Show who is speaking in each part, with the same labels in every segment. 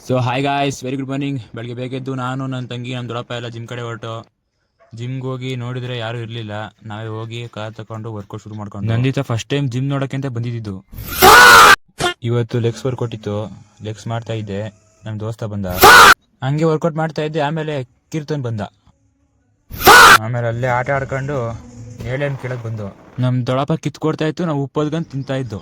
Speaker 1: So hi guys, very good morning. ಬೆಳಗ್ಗೆ ಬೇಕಿದ್ದು ನಾನು ನನ್ನ ತಂಗಿ ನಮ್ಮ ದೊಡ್ಡಪ್ಪ ಎಲ್ಲ ಜಿಮ್ ಕಡೆ ಹೊರಟು. ಜಿಮ್ಗೆ ಹೋಗಿ ನೋಡಿದ್ರೆ ಯಾರು ಇರಲಿಲ್ಲ. ನಾವೇ ಹೋಗಿ ಕಾರ್ ತಗೊಂಡು ವರ್ಕೌಟ್ ಶುರು ಮಾಡ್ಕೊಂಡು. ನಂದಿತ ಫಸ್ಟ್ ಟೈಮ್ ಜಿಮ್ ನೋಡೋಕ್ಕೆ ಅಂತ ಬಂದಿದ್ದು. ಇವತ್ತು ಲೆಗ್ಸ್ ವರ್ಕೌಟ್ ಇತ್ತು, ಲೆಗ್ಸ್ ಮಾಡ್ತಾ ಇದ್ದೆ. ನಮ್ಮ ದೋಸ್ತ ಬಂದ, ಹಂಗೆ ವರ್ಕೌಟ್ ಮಾಡ್ತಾ ಇದ್ದೆ. ಆಮೇಲೆ ಕೀರ್ತನ್ ಬಂದ. ಆಮೇಲೆ ಅಲ್ಲೇ ಆಟ ಆಡ್ಕೊಂಡು ಏಳೇನು ಕೆಳಗೆ ಬಂದು ನಮ್ಮ ದೊಡ್ಡಪ್ಪ ಕಿತ್ಕೊಡ್ತಾ ಇತ್ತು, ನಾವು ಉಪ್ಪದ್ಗಂತ ತಿಂತಾ ಇದ್ದು.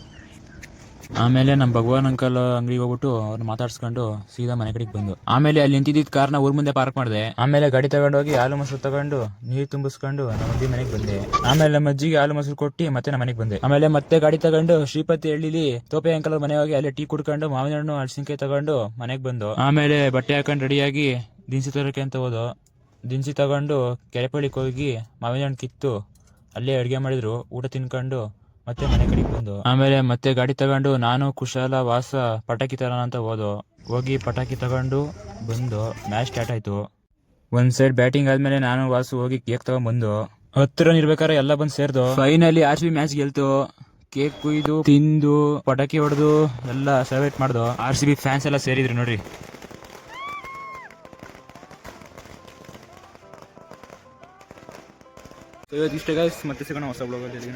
Speaker 1: ಆಮೇಲೆ ನಮ್ಮ ಭಗವಾನ್ ಅಂಕಲ್ ಅಂಗಡಿಗೆ ಹೋಗ್ಬಿಟ್ಟು ಅವ್ರನ್ನ ಮಾತಾಡ್ಸ್ಕೊಂಡು ಸೀದಾ ಮನೆ ಕಡೆಗೆ ಬಂದು, ಆಮೇಲೆ ಅಲ್ಲಿ ನಿಂತಿದ್ದ ಕಾರ್ನ ಊರ್ ಮುಂದೆ ಪಾರ್ಕ್ ಮಾಡಿದೆ. ಆಮೇಲೆ ಗಾಡಿ ತಗೊಂಡೋಗಿ ಹಾಲು ಮೊಸರು ತಗೊಂಡು ನೀರು ತುಂಬಿಸ್ಕೊಂಡು ನಮ್ಮ ಅಜ್ಜಿ ಮನೆಗೆ ಬಂದೆ. ಆಮೇಲೆ ನಮ್ಮ ಅಜ್ಜಿಗೆ ಹಾಲು ಮೊಸರು ಕೊಟ್ಟು ಮತ್ತೆ ನಮ್ಮ ಮನೆಗೆ ಬಂದೆ. ಆಮೇಲೆ ಮತ್ತೆ ಗಾಡಿ ತಗೊಂಡು ಶ್ರೀಪತಿ ಹಳ್ಳಿಲಿ ತೋಪೆ ಅಂಕಲ್ ಮನೆ ಹೋಗಿ ಅಲ್ಲೇ ಟೀ ಕುಡ್ಕೊಂಡು ಮಾವಿನ ಹಣ್ಣು ಹಲಸಿನಕಾಯಿ ತಗೊಂಡು ಮನೆಗೆ ಬಂದು, ಆಮೇಲೆ ಬಟ್ಟೆ ಹಾಕೊಂಡು ರೆಡಿಯಾಗಿ ದಿನಸಿ ತರೋಕೆ ಅಂತ ಹೋದು. ದಿನಸಿ ತಗೊಂಡು ಕೆರೆಪಳ್ಳಿಗೆ ಹೋಗಿ ಮಾವಿನ ಹಣ್ಣು ಕಿತ್ತು ಅಲ್ಲೇ ಅಡುಗೆ ಮಾಡಿದ್ರು. ಊಟ ತಿನ್ಕೊಂಡು ಮತ್ತೆ ಮನೆ ಕಡೆಗೆ ಬಂದು, ಆಮೇಲೆ ಮತ್ತೆ ಗಾಡಿ ತಗೊಂಡು ನಾನು ಕುಶಾಲ ವಾಸ ಪಟಾಕಿ ತರೋಣ ಅಂತ ಹೋಗಿ ಪಟಾಕಿ ತಗೊಂಡು ಬಂದು ಮ್ಯಾಚ್ ಸ್ಟಾರ್ಟ್ ಆಯ್ತು. ಒಂದ್ ಸೈಡ್ ಬ್ಯಾಟಿಂಗ್ ಆದ್ಮೇಲೆ ನಾನು ವಾಸು ಹೋಗಿ ಕೇಕ್ ತಗೊಂಡ್ಬಂದು 10 ರನ್ ಇರ್ಬೇಕಾದ್ರೆ ಎಲ್ಲ ಬಂದು ಸೇರ್ದು. ಫೈನಲಿ RCB ಮ್ಯಾಚ್ ಗೆಲ್ತು. ಕೇಕ್ ಕುಯ್ದು ತಿಂದು ಪಟಾಕಿ ಹೊಡೆದು ಎಲ್ಲ ಸೆಲೆಬ್ರೇಟ್ ಮಾಡ್ದು. RCB ಫ್ಯಾನ್ಸ್ ಎಲ್ಲ ಸೇರಿದ್ರು ನೋಡ್ರಿ. ಇವತ್ತು ಇಷ್ಟೇ ಗೈಸ್, ಮತ್ತೆ ಸಿಗೋಣ ಹೊಸ ಬ್ಲಾಗಲ್ಲಿ.